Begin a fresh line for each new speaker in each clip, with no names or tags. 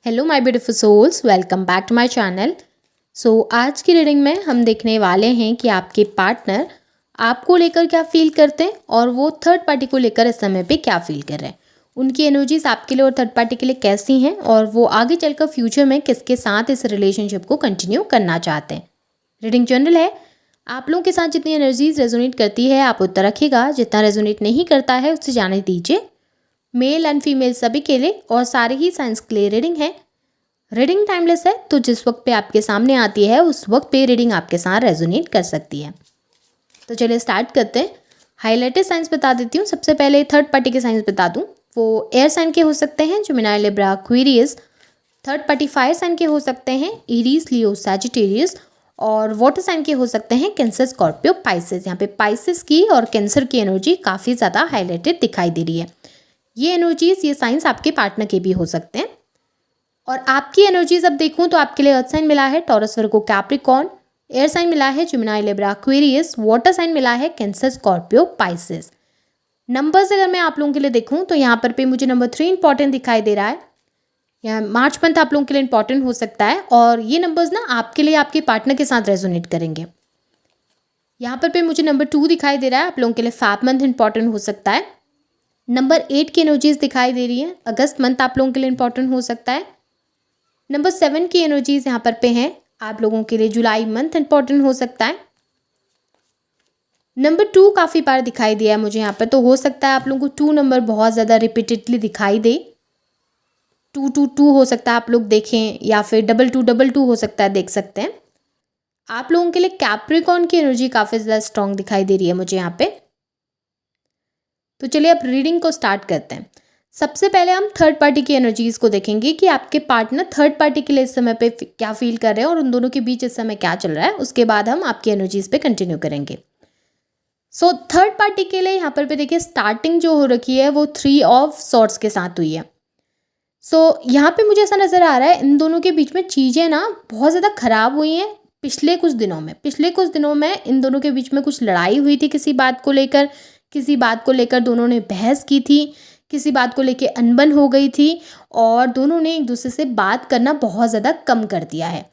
Hello my beautiful souls, welcome back to my channel. आज की reading में हम देखने वाले हैं कि आपके पार्टनर आपको लेकर क्या फील करते हैं और वो थर्ड पार्टी को लेकर इस समय पे क्या फील कर रहे हैं। उनकी एनर्जीज आपके लिए और थर्ड पार्टी के लिए कैसी हैं और वो आगे चलकर फ्यूचर में किसके साथ इस रिलेशनशिप को कंटिन्यू करना चाहते हैं। रीडिंग जनरल है, आप लोगों के साथ जितनी एनर्जीज रेजोनेट करती है आप उतना रखिएगा, जितना रेजोनेट नहीं करता है उससे जाने दीजिए। मेल एंड फीमेल सभी के लिए और सारे ही साइंस के लिए रीडिंग है। रीडिंग टाइमलेस है, तो जिस वक्त पे आपके सामने आती है उस वक्त पे रीडिंग आपके साथ रेजोनेट कर सकती है। तो चलिए स्टार्ट करते हैं। हाईलाइटेड साइंस बता देती हूँ। सबसे पहले थर्ड पार्टी के साइंस बता दूँ। वो एयर साइन के हो सकते हैं, Gemini, Libra, Aquarius. Third party fire sign के हो सकते हैं, एरीज, लियो, सैजिटेरियस। और वाटर साइन के हो सकते हैं, कैंसर, स्कॉर्पियो, पाइसेस। यहाँ पे पाइसेस की और कैंसर की एनर्जी काफ़ी ज़्यादा हाईलाइटेड दिखाई दे रही है। ये एनर्जीज, ये साइंस आपके पार्टनर के भी हो सकते हैं। और आपकी एनर्जीज अब देखूं तो आपके लिए अर्थ साइन मिला है, Taurus, Virgo, Capricorn. Air sign मिला है, Gemini, Libra, Aquarius. Water sign मिला है, कैंसर, स्कॉर्पियो, पाइसेस। नंबर्स अगर मैं आप लोगों के लिए देखूं तो यहाँ पर पे मुझे नंबर 3 इंपॉर्टेंट दिखाई दे रहा है। यहाँ मार्च मंथ आप लोगों के लिए इंपॉर्टेंट हो सकता है और ये नंबर्स ना आपके लिए आपके पार्टनर के साथ रेजोनेट करेंगे। यहाँ पर पे मुझे नंबर 2 दिखाई दे रहा है, आप लोगों के लिए फैब मंथ इंपॉर्टेंट हो सकता है। नंबर 8 की एनर्जीज दिखाई दे रही है, अगस्त मंथ आप लोगों के लिए इंपॉर्टेंट हो सकता है। नंबर 7 की एनर्जीज यहाँ पर पे हैं, आप लोगों के लिए जुलाई मंथ इंपॉर्टेंट हो सकता है। नंबर 2 काफ़ी बार दिखाई दिया है मुझे यहाँ पर, तो हो सकता है आप लोगों को 2 नंबर बहुत ज़्यादा रिपीटेडली दिखाई दे। 222 हो सकता है आप लोग देखें, या फिर 2222 हो सकता है, देख सकते हैं। आप लोगों के लिए कैप्रिकॉर्न की एनर्जी काफ़ी ज़्यादा स्ट्रॉन्ग दिखाई दे रही है मुझे यहाँ पे। तो चलिए अब रीडिंग को स्टार्ट करते हैं। सबसे पहले हम थर्ड पार्टी की एनर्जीज को देखेंगे कि आपके पार्टनर थर्ड पार्टी के लिए इस समय पे क्या फील कर रहे हैं और उन दोनों के बीच इस समय क्या चल रहा है। उसके बाद हम आपकी एनर्जीज पे कंटिन्यू करेंगे। थर्ड पार्टी के लिए यहाँ पर पे देखिए, स्टार्टिंग जो हो रखी है वो 3 ऑफ सॉर्ड्स के साथ हुई है। यहाँ पे मुझे ऐसा नज़र आ रहा है इन दोनों के बीच में चीज़ें ना बहुत ज़्यादा ख़राब हुई हैं पिछले कुछ दिनों में इन दोनों के बीच में कुछ लड़ाई हुई थी किसी बात को लेकर दोनों ने बहस की थी, किसी बात को लेकर अनबन हो गई थी और दोनों ने एक दूसरे से बात करना बहुत ज़्यादा कम कर दिया है।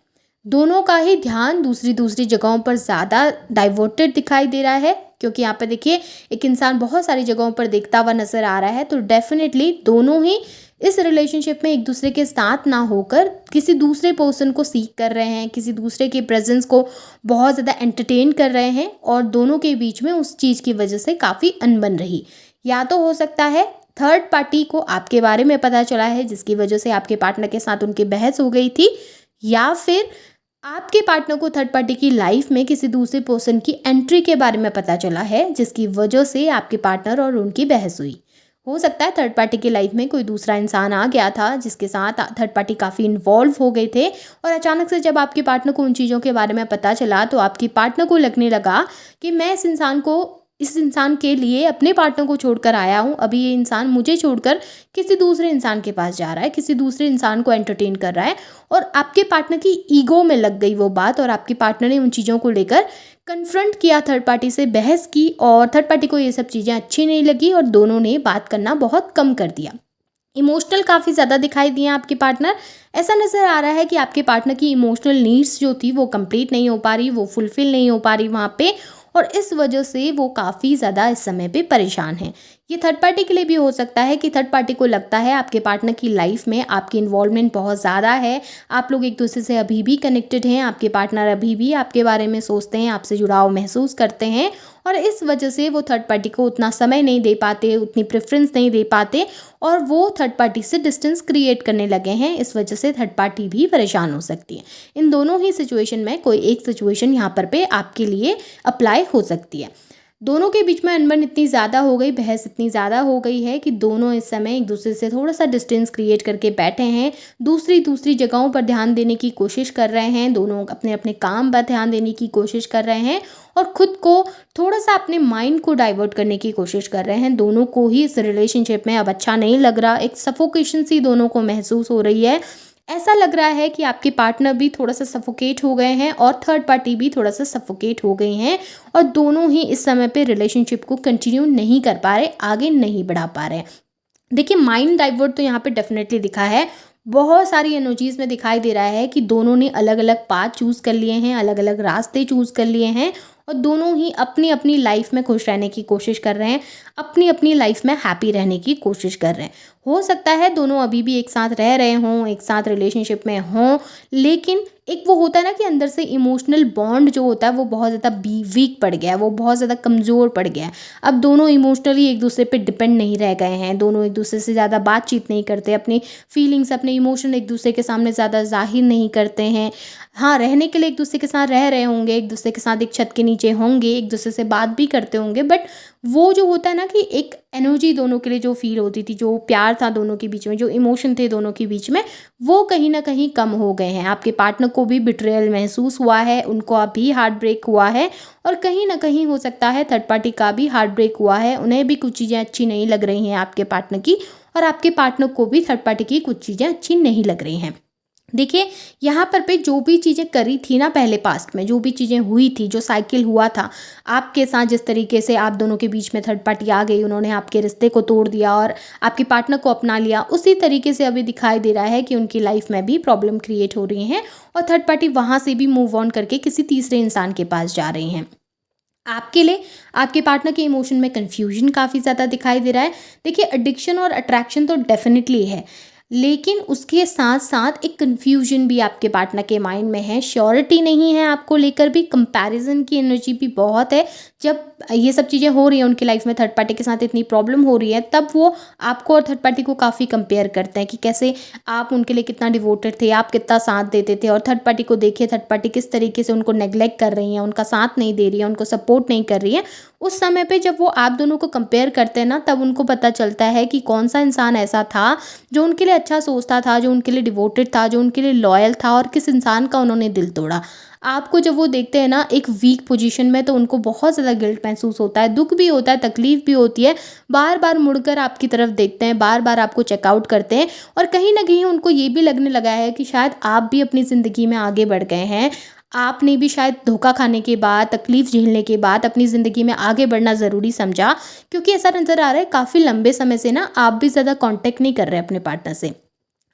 दोनों का ही ध्यान दूसरी जगहों पर ज़्यादा डाइवर्टेड दिखाई दे रहा है, क्योंकि यहाँ पे देखिए एक इंसान बहुत सारी जगहों पर देखता हुआ नज़र आ रहा है। तो डेफिनेटली दोनों ही इस रिलेशनशिप में एक दूसरे के साथ ना होकर किसी दूसरे पर्सन को सीख कर रहे हैं, किसी दूसरे के प्रेजेंस को बहुत ज़्यादा एंटरटेन कर रहे हैं और दोनों के बीच में उस चीज़ की वजह से काफ़ी अनबन रही। या तो हो सकता है थर्ड पार्टी को आपके बारे में पता चला है जिसकी वजह से आपके पार्टनर के साथ उनकी बहस हो गई थी, या फिर आपके पार्टनर को थर्ड पार्टी की लाइफ में किसी दूसरे पर्सन की एंट्री के बारे में पता चला है जिसकी वजह से आपके पार्टनर और उनकी बहस हुई। हो सकता है थर्ड पार्टी की लाइफ में कोई दूसरा इंसान आ गया था जिसके साथ थर्ड पार्टी काफ़ी इन्वॉल्व हो गए थे और अचानक से जब आपके पार्टनर को उन चीज़ों के बारे में पता चला तो आपके पार्टनर को लगने लगा कि मैं इस इंसान के लिए अपने पार्टनर को छोड़कर आया हूँ, अभी ये इंसान मुझे छोड़कर किसी दूसरे इंसान के पास जा रहा है, किसी दूसरे इंसान को एंटरटेन कर रहा है। और आपके पार्टनर की ईगो में लग गई वो बात और आपके पार्टनर ने उन चीज़ों को लेकर कन्फ्रंट किया, थर्ड पार्टी से बहस की और थर्ड पार्टी को ये सब चीज़ें अच्छी नहीं लगी और दोनों ने बात करना बहुत कम कर दिया। इमोशनल काफ़ी ज़्यादा दिखाई दिए आपके पार्टनर। ऐसा नज़र आ रहा है कि आपके पार्टनर की इमोशनल नीड्स जो थी वो कंप्लीट नहीं हो पा रही, वो फुलफ़िल नहीं हो पा रही वहाँ पे, और इस वजह से वो काफ़ी ज़्यादा इस समय पे परेशान हैं। ये थर्ड पार्टी के लिए भी हो सकता है कि थर्ड पार्टी को लगता है आपके पार्टनर की लाइफ में आपकी इन्वॉल्वमेंट बहुत ज़्यादा है, आप लोग एक दूसरे से अभी भी कनेक्टेड हैं, आपके पार्टनर अभी भी आपके बारे में सोचते हैं, आपसे जुड़ाव महसूस करते हैं और इस वजह से वो थर्ड पार्टी को उतना समय नहीं दे पाते, उतनी प्रेफरेंस नहीं दे पाते और वो थर्ड पार्टी से डिस्टेंस क्रिएट करने लगे हैं। इस वजह से थर्ड पार्टी भी परेशान हो सकती है। इन दोनों ही सिचुएशन में कोई एक सिचुएशन यहाँ पर पे आपके लिए अप्लाई हो सकती है। दोनों के बीच में अनबन इतनी ज़्यादा हो गई, बहस इतनी ज़्यादा हो गई है कि दोनों इस समय एक दूसरे से थोड़ा सा डिस्टेंस क्रिएट करके बैठे हैं, दूसरी जगहों पर ध्यान देने की कोशिश कर रहे हैं, दोनों अपने अपने काम पर ध्यान देने की कोशिश कर रहे हैं और ख़ुद को थोड़ा सा अपने माइंड को डाइवर्ट करने की कोशिश कर रहे हैं। दोनों को ही इस रिलेशनशिप में अब अच्छा नहीं लग रहा, एक सफोकेशन सी दोनों को महसूस हो रही है। ऐसा लग रहा है कि आपके पार्टनर भी थोड़ा सा सफोकेट हो गए हैं और थर्ड पार्टी भी थोड़ा सा सफोकेट हो गई हैं और दोनों ही इस समय पे रिलेशनशिप को कंटिन्यू नहीं कर पा रहे, आगे नहीं बढ़ा पा रहे। देखिए माइंड डाइवर्ट तो यहाँ पे डेफिनेटली दिखा है, बहुत सारी एनर्जीज़ में दिखाई दे रहा है कि दोनों ने अलग अलग पाथ चूज़ कर लिए हैं, अलग अलग रास्ते चूज़ कर लिए हैं और दोनों ही अपनी अपनी लाइफ में खुश रहने की कोशिश कर रहे हैं, अपनी अपनी लाइफ में हैप्पी रहने की कोशिश कर रहे हैं। हो सकता है दोनों अभी भी एक साथ रह रहे हों, एक साथ रिलेशनशिप में हों, लेकिन एक वो होता है ना कि अंदर से इमोशनल बॉन्ड जो होता है वो बहुत ज़्यादा वीक पड़ गया है, वो बहुत ज़्यादा कमज़ोर पड़ गया है। अब दोनों इमोशनली एक दूसरे पे डिपेंड नहीं रह गए हैं, दोनों एक दूसरे से ज़्यादा बातचीत नहीं करते, अपनी फीलिंग्स, अपने इमोशन एक दूसरे के सामने ज़्यादा ज़ाहिर नहीं करते हैं। हाँ, रहने के लिए एक दूसरे के साथ रह रहे होंगे, एक दूसरे के साथ एक छत के नीचे होंगे, एक दूसरे से बात भी करते होंगे, बट वो जो होता है ना कि एक एनर्जी दोनों के लिए जो फ़ील होती थी, जो प्यार था दोनों के बीच में, जो इमोशन थे दोनों के बीच में, वो कहीं न कहीं कम हो गए हैं। आपके पार्टनर को भी बिट्रेयल महसूस हुआ है, उनको अभी हार्ट ब्रेक हुआ है और कहीं न कहीं हो सकता है थर्ड पार्टी का भी हार्ट ब्रेक हुआ है। उन्हें भी कुछ चीज़ें अच्छी नहीं लग रही हैं आपके पार्टनर की और आपके पार्टनर को भी थर्ड पार्टी की कुछ चीज़ें अच्छी नहीं लग रही हैं। देखिए, यहाँ पर पे जो भी चीज़ें करी थी ना पहले पास्ट में, जो भी चीज़ें हुई थी, जो साइकिल हुआ था आपके साथ, जिस तरीके से आप दोनों के बीच में थर्ड पार्टी आ गई, उन्होंने आपके रिश्ते को तोड़ दिया और आपके पार्टनर को अपना लिया, उसी तरीके से अभी दिखाई दे रहा है कि उनकी लाइफ में भी प्रॉब्लम क्रिएट हो रही हैं और थर्ड पार्टी वहाँ से भी मूव ऑन करके किसी तीसरे इंसान के पास जा रही हैं। आपके लिए आपके पार्टनर के इमोशन में कन्फ्यूजन काफ़ी ज़्यादा दिखाई दे रहा है। देखिए, एडिक्शन और अट्रैक्शन तो डेफिनेटली है, लेकिन उसके साथ साथ एक कन्फ्यूजन भी आपके पार्टनर के माइंड में है, श्योरिटी नहीं है आपको लेकर भी, कंपैरिजन की एनर्जी भी बहुत है। जब ये सब चीज़ें हो रही हैं उनकी लाइफ में, थर्ड पार्टी के साथ इतनी प्रॉब्लम हो रही है, तब वो आपको और थर्ड पार्टी को काफ़ी कंपेयर करते हैं कि कैसे आप उनके लिए कितना डिवोटेड थे, आप कितना साथ देते थे, और थर्ड पार्टी को देखिए थर्ड पार्टी किस तरीके से उनको नेग्लेक्ट कर रही है, उनका साथ नहीं दे रही है, उनको सपोर्ट नहीं कर रही है। उस समय पे जब वो आप दोनों को कंपेयर करते हैं ना, तब उनको पता चलता है कि कौन सा इंसान ऐसा था जो उनके लिए अच्छा सोचता था, जो उनके लिए डिवोटेड था, जो उनके लिए लॉयल था, और किस इंसान का उन्होंने दिल तोड़ा। आपको जब वो देखते हैं ना एक वीक पोजीशन में, तो उनको बहुत ज़्यादा गिल्ट महसूस होता है, दुःख भी होता है, तकलीफ़ भी होती है। बार-बार मुड़कर आपकी तरफ देखते हैं, बार-बार आपको चेकआउट करते हैं और कहीं न कहीं उनको ये भी लगने लगा है कि शायद आप भी अपनी ज़िंदगी में आगे बढ़ गए हैं। आपने भी शायद धोखा खाने के बाद, तकलीफ़ झेलने के बाद अपनी ज़िंदगी में आगे बढ़ना ज़रूरी समझा, क्योंकि ऐसा नज़र आ रहा है काफ़ी लंबे समय से ना आप भी ज़्यादा कॉन्टैक्ट नहीं कर रहे अपने पार्टनर से।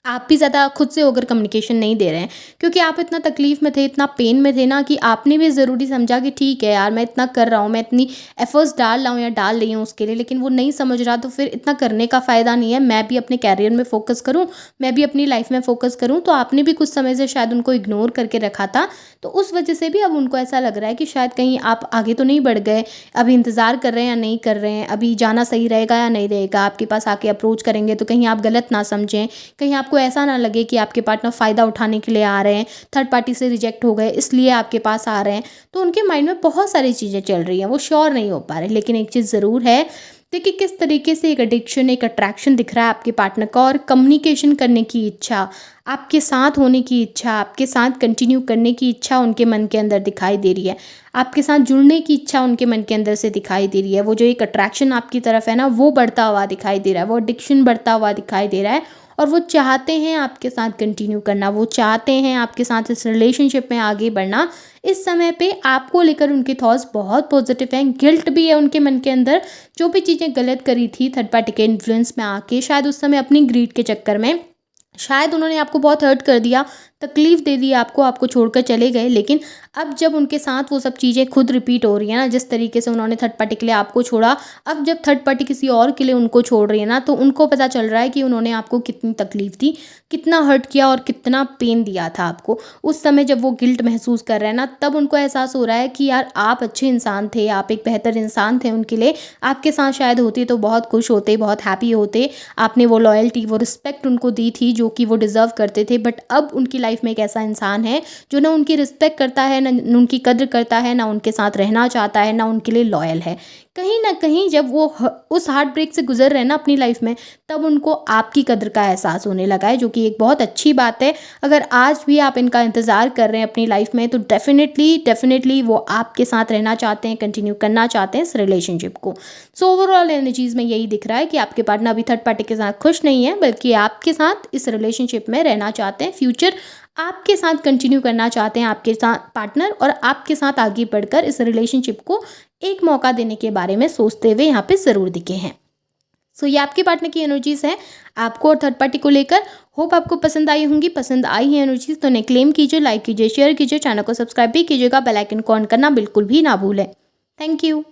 आप भी ज़्यादा खुद से होकर कम्युनिकेशन नहीं दे रहे हैं, क्योंकि आप इतना तकलीफ़ में थे, इतना पेन में थे ना, कि आपने भी ज़रूरी समझा कि ठीक है यार, मैं इतना कर रहा हूँ, मैं इतनी एफ़र्ट्स डाल रहा हूँ या डाल रही हूँ उसके लिए, लेकिन वो नहीं समझ रहा, तो फिर इतना करने का फ़ायदा नहीं है। मैं भी अपने करियर में फ़ोकस करूँ, मैं भी अपनी लाइफ़ में फ़ोकस करूँ। तो आपने भी कुछ समय से शायद उनको इग्नोर करके रखा था, तो उस वजह से भी अब उनको ऐसा लग रहा है कि शायद कहीं आप आगे तो नहीं बढ़ गए, अभी इंतज़ार कर रहे हैं या नहीं कर रहे हैं, अभी जाना सही रहेगा या नहीं रहेगा, आपके पास आके अप्रोच करेंगे तो कहीं आप गलत ना समझें, कहीं आपको ऐसा ना लगे कि आपके पार्टनर फ़ायदा उठाने के लिए आ रहे हैं, थर्ड पार्टी से रिजेक्ट हो गए इसलिए आपके पास आ रहे हैं। तो उनके माइंड में बहुत सारी चीज़ें चल रही हैं, वो श्योर नहीं हो पा रहे। लेकिन एक चीज़ ज़रूर है, देखिए किस तरीके से एक एडिक्शन, एक अट्रैक्शन दिख रहा है आपके पार्टनर का, और कम्युनिकेशन करने की इच्छा, आपके साथ होने की इच्छा, आपके साथ कंटिन्यू करने की इच्छा उनके मन के अंदर दिखाई दे रही है, आपके साथ जुड़ने की इच्छा उनके मन के अंदर से दिखाई दे रही है। वो जो एक अट्रैक्शन आपकी तरफ है ना, वो बढ़ता हुआ दिखाई दे रहा है, वो एडिक्शन बढ़ता हुआ दिखाई दे रहा है, और वो चाहते हैं आपके साथ कंटिन्यू करना, वो चाहते हैं आपके साथ इस रिलेशनशिप में आगे बढ़ना। इस समय पे आपको लेकर उनके थॉट्स बहुत पॉजिटिव हैं, गिल्ट भी है उनके मन के अंदर, जो भी चीज़ें गलत करी थी थर्ड पार्टी के इन्फ्लुएंस में आके, शायद उस समय अपनी ग्रीड के चक्कर में, शायद उन्होंने आपको बहुत हर्ट कर दिया, तकलीफ़ दे दी आपको छोड़कर चले गए। लेकिन अब जब उनके साथ वो सब चीज़ें खुद रिपीट हो रही हैं ना, जिस तरीके से उन्होंने थर्ड पार्टी के लिए आपको छोड़ा, अब जब थर्ड पार्टी किसी और के लिए उनको छोड़ रही है ना, तो उनको पता चल रहा है कि उन्होंने आपको कितनी तकलीफ़ दी, कितना हर्ट किया और कितना पेन दिया था आपको। उस समय जब वो गिल्ट महसूस कर रहे हैं ना, तब उनको एहसास हो रहा है कि यार आप अच्छे इंसान थे, आप एक बेहतर इंसान थे उनके लिए, आपके साथ शायद होती तो बहुत खुश होते, बहुत हैप्पी होते, आपने वो लॉयल्टी, वो रिस्पेक्ट उनको दी थी जो कि वो डिज़र्व करते थे। बट अब उनकी लाइफ में एक ऐसा इंसान है जो ना उनकी रिस्पेक्ट करता है, ना उनकी कद्र करता है, ना उनके साथ रहना चाहता है, ना उनके लिए लॉयल है। कहीं ना कहीं जब वो उस हार्ट ब्रेक से गुजर रहे हैं ना अपनी लाइफ में, तब उनको आपकी कद्र का एहसास होने लगा है, जो कि एक बहुत अच्छी बात है। अगर आज भी आप इनका इंतज़ार कर रहे हैं अपनी लाइफ में, तो डेफिनेटली वो आपके साथ रहना चाहते हैं, कंटिन्यू करना चाहते हैं इस रिलेशनशिप को। सो ओवरऑल एनर्जीज़ में यही दिख रहा है कि आपके पार्टनर अभी थर्ड पार्टी के साथ खुश नहीं है, बल्कि आपके साथ इस रिलेशनशिप में रहना चाहते हैं, फ्यूचर आपके साथ कंटिन्यू करना चाहते हैं, आपके साथ पार्टनर, और आपके साथ आगे बढ़कर इस रिलेशनशिप को एक मौका देने के बारे में सोचते हुए यहाँ पे ज़रूर दिखे हैं। सो ये आपके पार्टनर की एनर्जीज़ हैं आपको और थर्ड पार्टी को लेकर। होप आपको पसंद आई होंगी। पसंद आई है एनर्जीज़ तो उन्हें क्लेम कीजिए, लाइक कीजिए, शेयर कीजिए, चैनल को सब्सक्राइब भी कीजिएगा, बेल आइकन को ऑन करना बिल्कुल भी ना भूलें। Thank you.